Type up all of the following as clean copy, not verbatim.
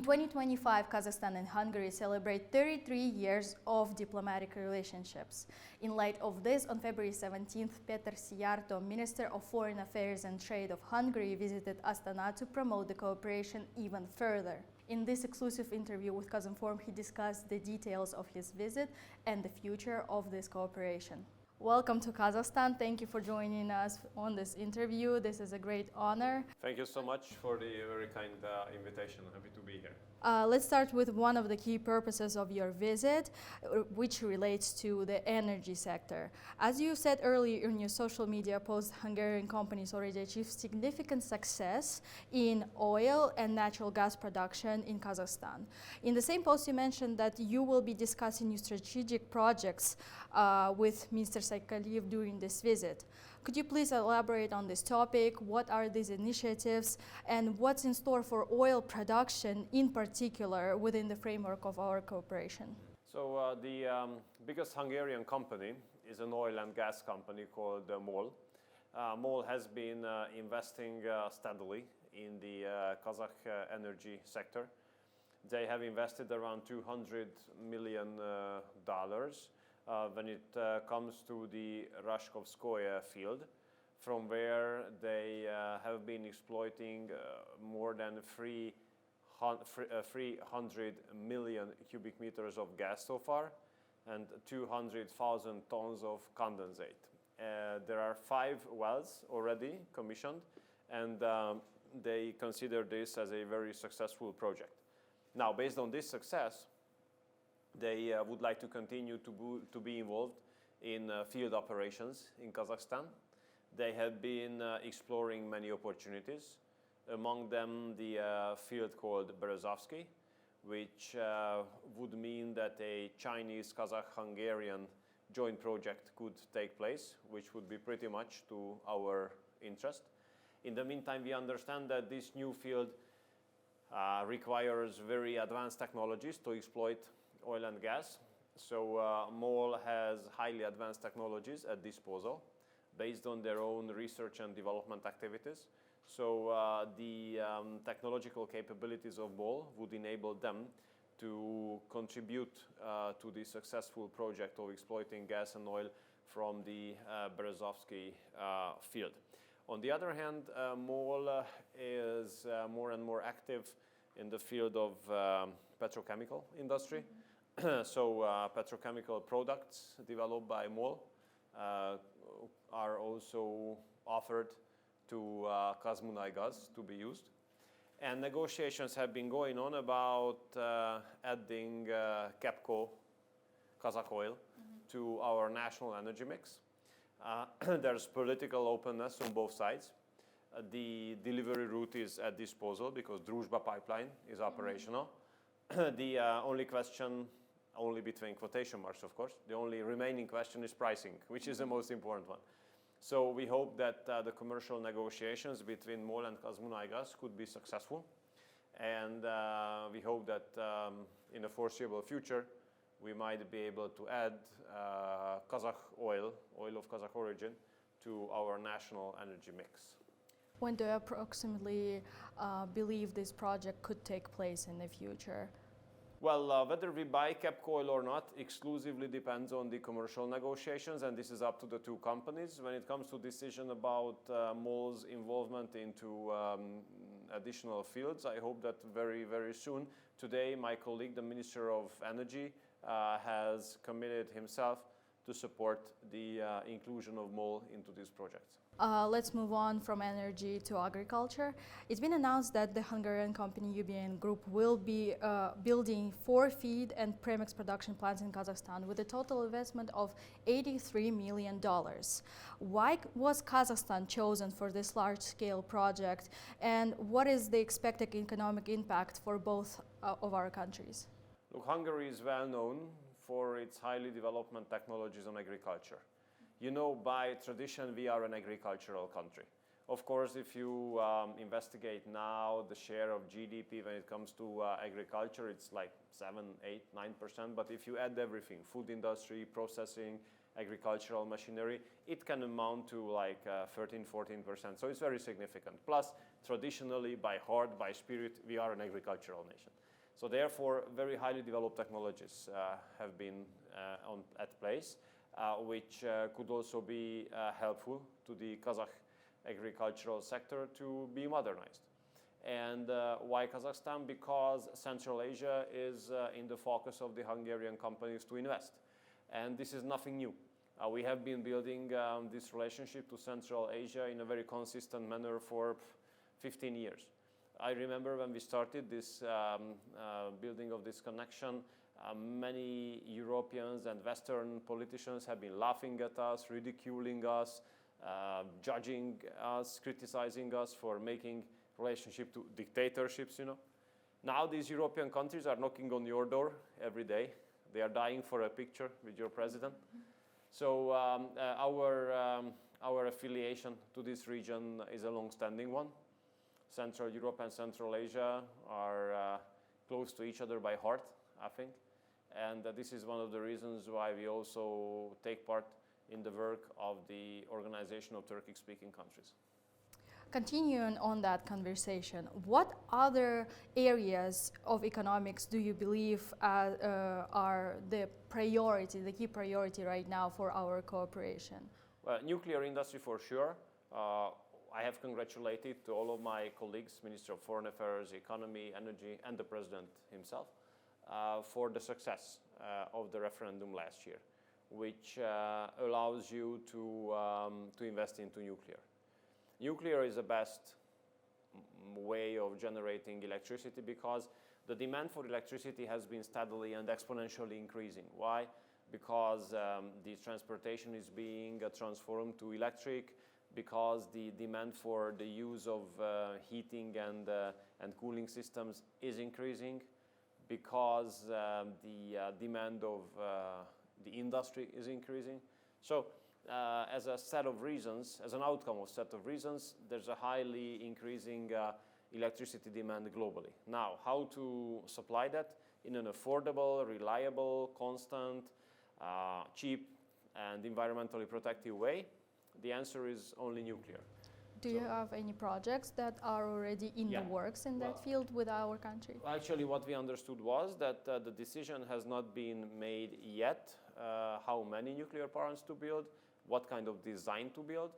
In 2025, Kazakhstan and Hungary celebrate 33 years of diplomatic relationships. In light of this, on February 17th, Péter Szijjártó, Minister of Foreign Affairs and Trade of Hungary, visited Astana to promote the cooperation even further. In this exclusive interview with Kazinform, he discussed the details of his visit and the future of this cooperation. Welcome to Kazakhstan. Thank you for joining us on this interview. This is a great honor. Thank you so much for the very kind invitation. Happy to be here. Let's start with one of the key purposes of your visit, which relates to the energy sector. As you said earlier in your social media post, Hungarian companies already achieved significant success in oil and natural gas production in Kazakhstan. In the same post, you mentioned that you will be discussing new strategic projects with Mr. Saikaliyev during this visit. Could you please elaborate on this topic? What are these initiatives and what's in store for oil production in particular within the framework of our cooperation? So the biggest Hungarian company is an oil and gas company called MOL. MOL has been investing steadily in the Kazakh energy sector. They have invested around $200 million when it comes to the Rashkovskoye field, from where they have been exploiting more than 300 million cubic meters of gas so far and 200,000 tons of condensate. There are 5 wells already commissioned, and they consider this as a very successful project. Now, based on this success, they would like to continue to be involved in field operations in Kazakhstan. They have been exploring many opportunities, among them the field called Berezovsky, which would mean that a Chinese-Kazakh-Hungarian joint project could take place, which would be pretty much to our interest. In the meantime, we understand that this new field requires very advanced technologies to exploit oil and gas. So MOL has highly advanced technologies at disposal based on their own research and development activities. So the technological capabilities of MOL would enable them to contribute to the successful project of exploiting gas and oil from the Berezovsky field. On the other hand, MOL is more and more active in the field of petrochemical industry. So petrochemical products developed by MOL are also offered to Kazmunaygas to be used. And negotiations have been going on about adding KEPCO, Kazakh oil, to our national energy mix. There's political openness on both sides. The delivery route is at disposal because Druzhba pipeline is operational. The only question, only between quotation marks of course, the only remaining question is pricing, which is the most important one. So we hope that the commercial negotiations between MOL and Kazmunaygas could be successful. And we hope that in the foreseeable future, we might be able to add Kazakh oil of Kazakh origin, to our national energy mix. When do you approximately believe this project could take place in the future? Well, whether we buy KEPCO oil or not exclusively depends on the commercial negotiations, and this is up to the two companies. When it comes to decision about MOL's involvement into additional fields, I hope that very, very soon. Today, my colleague, the Minister of Energy, has committed himself to support the inclusion of MOL into these projects. Let's move on from energy to agriculture. It's been announced that the Hungarian company UBN Group will be building 4 feed and premix production plants in Kazakhstan with a total investment of $83 million. Why was Kazakhstan chosen for this large-scale project, and what is the expected economic impact for both of our countries? Look, Hungary is well known for its highly developed technologies on agriculture. You know, by tradition, we are an agricultural country. Of course, if you investigate now the share of GDP when it comes to agriculture, it's like 7, 8, 9%. But if you add everything, food industry, processing, agricultural machinery, it can amount to like 13, 14%. So it's very significant. Plus, traditionally, by heart, by spirit, we are an agricultural nation. So therefore, very highly developed technologies have been at place, which could also be helpful to the Kazakh agricultural sector to be modernized. And why Kazakhstan? Because Central Asia is in the focus of the Hungarian companies to invest. And this is nothing new. We have been building this relationship to Central Asia in a very consistent manner for 15 years. I remember when we started this building of this connection, many Europeans and Western politicians have been laughing at us, ridiculing us, judging us, criticizing us for making relationship to dictatorships, you know. Now these European countries are knocking on your door every day. They are dying for a picture with your president. So our affiliation to this region is a long-standing one. Central Europe and Central Asia are close to each other by heart, I think. And this is one of the reasons why we also take part in the work of the Organization of Turkic-speaking countries. Continuing on that conversation, what other areas of economics do you believe are the key priority right now for our cooperation? Well, nuclear industry for sure. I have congratulated all of my colleagues, Minister of Foreign Affairs, Economy, Energy, and the President himself for the success of the referendum last year, which allows you to invest into nuclear. Nuclear is the best way of generating electricity because the demand for electricity has been steadily and exponentially increasing. Why? Because the transportation is being transformed to electric, because the demand for the use of heating and cooling systems is increasing, because the demand of the industry is increasing. So as a set of reasons, as an outcome of set of reasons, there's a highly increasing electricity demand globally. Now, how to supply that in an affordable, reliable, constant, cheap, and environmentally protective way? The answer is only nuclear. Do you have any projects that are already in the works in that field with our country? Actually, what we understood was that the decision has not been made yet, how many nuclear plants to build, what kind of design to build,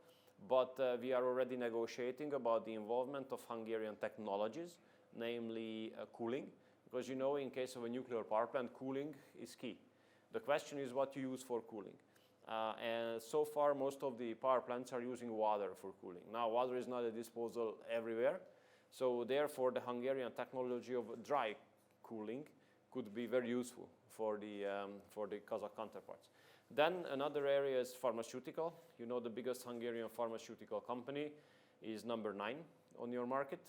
but we are already negotiating about the involvement of Hungarian technologies, namely cooling, because you know, in case of a nuclear power plant, cooling is key. The question is what you use for cooling. And so far, most of the power plants are using water for cooling. Now, water is not at disposal everywhere, so therefore the Hungarian technology of dry cooling could be very useful for the Kazakh counterparts. Then another area is pharmaceutical. You know, the biggest Hungarian pharmaceutical company is number 9 on your market.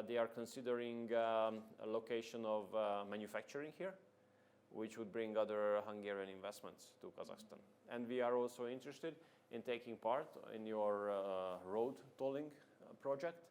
They are considering a location of manufacturing here, which would bring other Hungarian investments to Kazakhstan. And we are also interested in taking part in your road tolling project.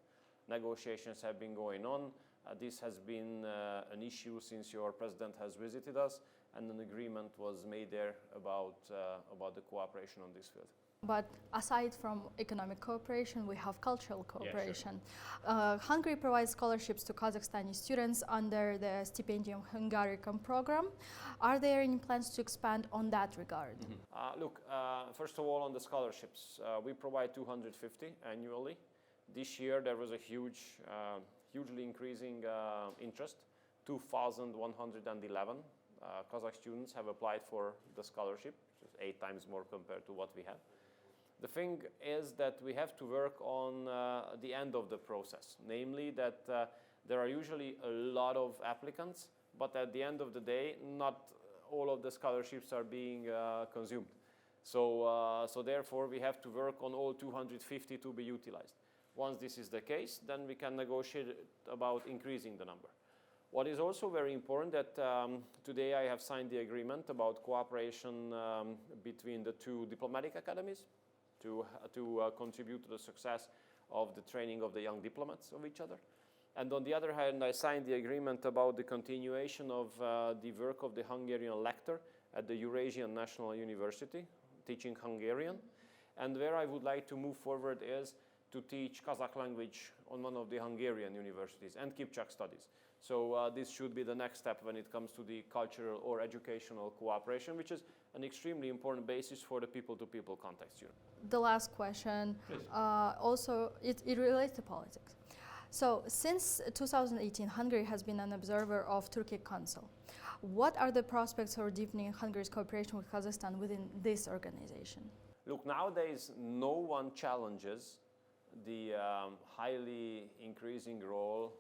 Negotiations have been going on. This has been an issue since your president has visited us, and an agreement was made there about the cooperation on this field. But aside from economic cooperation, we have cultural cooperation. Yeah, sure. Hungary provides scholarships to Kazakhstani students under the Stipendium Hungaricum program. Are there any plans to expand on that regard? Look, first of all, on the scholarships, we provide 250 annually. This year there was a hugely increasing interest. 2,111 Kazakh students have applied for the scholarship, which is 8 times more compared to what we have. The thing is that we have to work on the end of the process, namely that there are usually a lot of applicants, but at the end of the day, not all of the scholarships are being consumed. So therefore, we have to work on all 250 to be utilized. Once this is the case, then we can negotiate about increasing the number. What is also very important that today I have signed the agreement about cooperation between the 2 diplomatic academies to contribute to the success of the training of the young diplomats of each other. And on the other hand, I signed the agreement about the continuation of the work of the Hungarian lecturer at the Eurasian National University, teaching Hungarian. And where I would like to move forward is to teach Kazakh language on one of the Hungarian universities and Kipchak studies. So this should be the next step when it comes to the cultural or educational cooperation, which is an extremely important basis for the people-to-people context. The last question, also it relates to politics. So since 2018, Hungary has been an observer of Turkic Council. What are the prospects for deepening Hungary's cooperation with Kazakhstan within this organization? Look, nowadays no one challenges the highly increasing role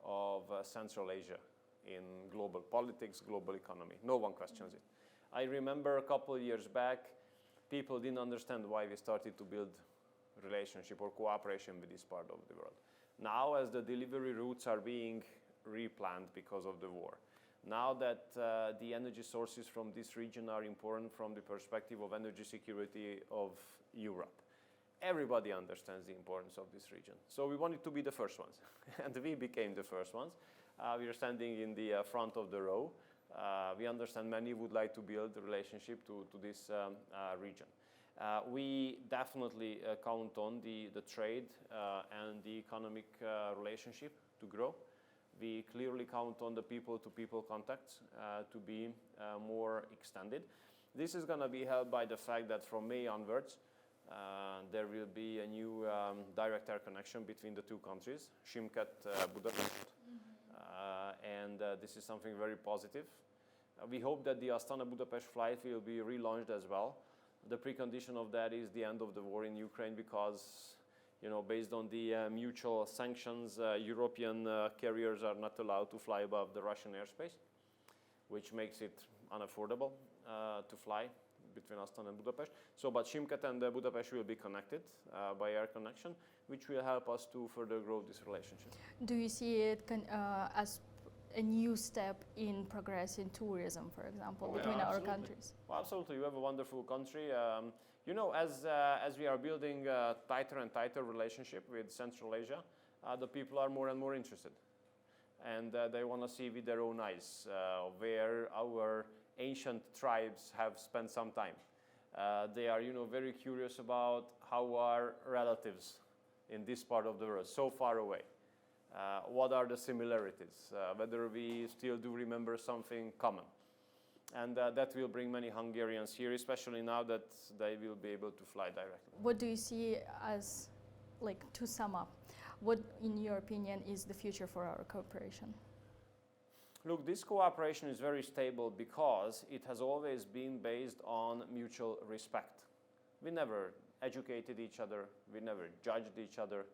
of Central Asia in global politics, global economy. No one questions it. I remember a couple of years back, people didn't understand why we started to build relationship or cooperation with this part of the world. Now, as the delivery routes are being replanned because of the war, now that the energy sources from this region are important from the perspective of energy security of Europe, everybody understands the importance of this region. So we wanted to be the first ones, and we became the first ones. We are standing in the front of the row. We understand many would like to build a relationship to this region. We definitely count on the trade and the economic relationship to grow. We clearly count on the people-to-people contacts to be more extended. This is going to be helped by the fact that from May onwards, there will be a new direct air connection between the two countries, Shimkhet-Budapest, and this is something very positive. We hope that the Astana-Budapest flight will be relaunched as well. The precondition of that is the end of the war in Ukraine because, based on the mutual sanctions, European carriers are not allowed to fly above the Russian airspace, which makes it unaffordable to fly between Astana and Budapest. But Shimkhet and Budapest will be connected by air connection, which will help us to further grow this relationship. Do you see it as a new step in progress in tourism, for example, between our countries? Well, absolutely. You have a wonderful country. As we are building a tighter and tighter relationship with Central Asia, the people are more and more interested. And they want to see with their own eyes where our ancient tribes have spent some time. They are, very curious about how our relatives in this part of the world, so far away, what are the similarities, whether we still do remember something common. And that will bring many Hungarians here, especially now that they will be able to fly directly. What do you see as, to sum up, what, in your opinion, is the future for our cooperation? Look, this cooperation is very stable because it has always been based on mutual respect. We never educated each other, we never judged each other.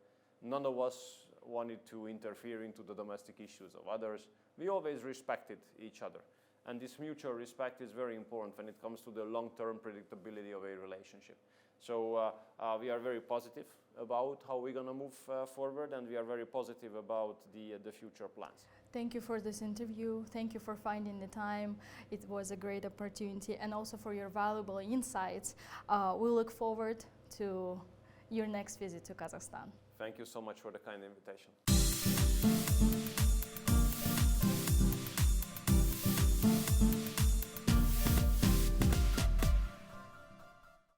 None of us wanted to interfere into the domestic issues of others. We always respected each other. And this mutual respect is very important when it comes to the long-term predictability of a relationship. So we are very positive about how we're going to move forward, and we are very positive about the future plans. Thank you for this interview. Thank you for finding the time. It was a great opportunity, and also for your valuable insights. We look forward to your next visit to Kazakhstan. Thank you so much for the kind invitation.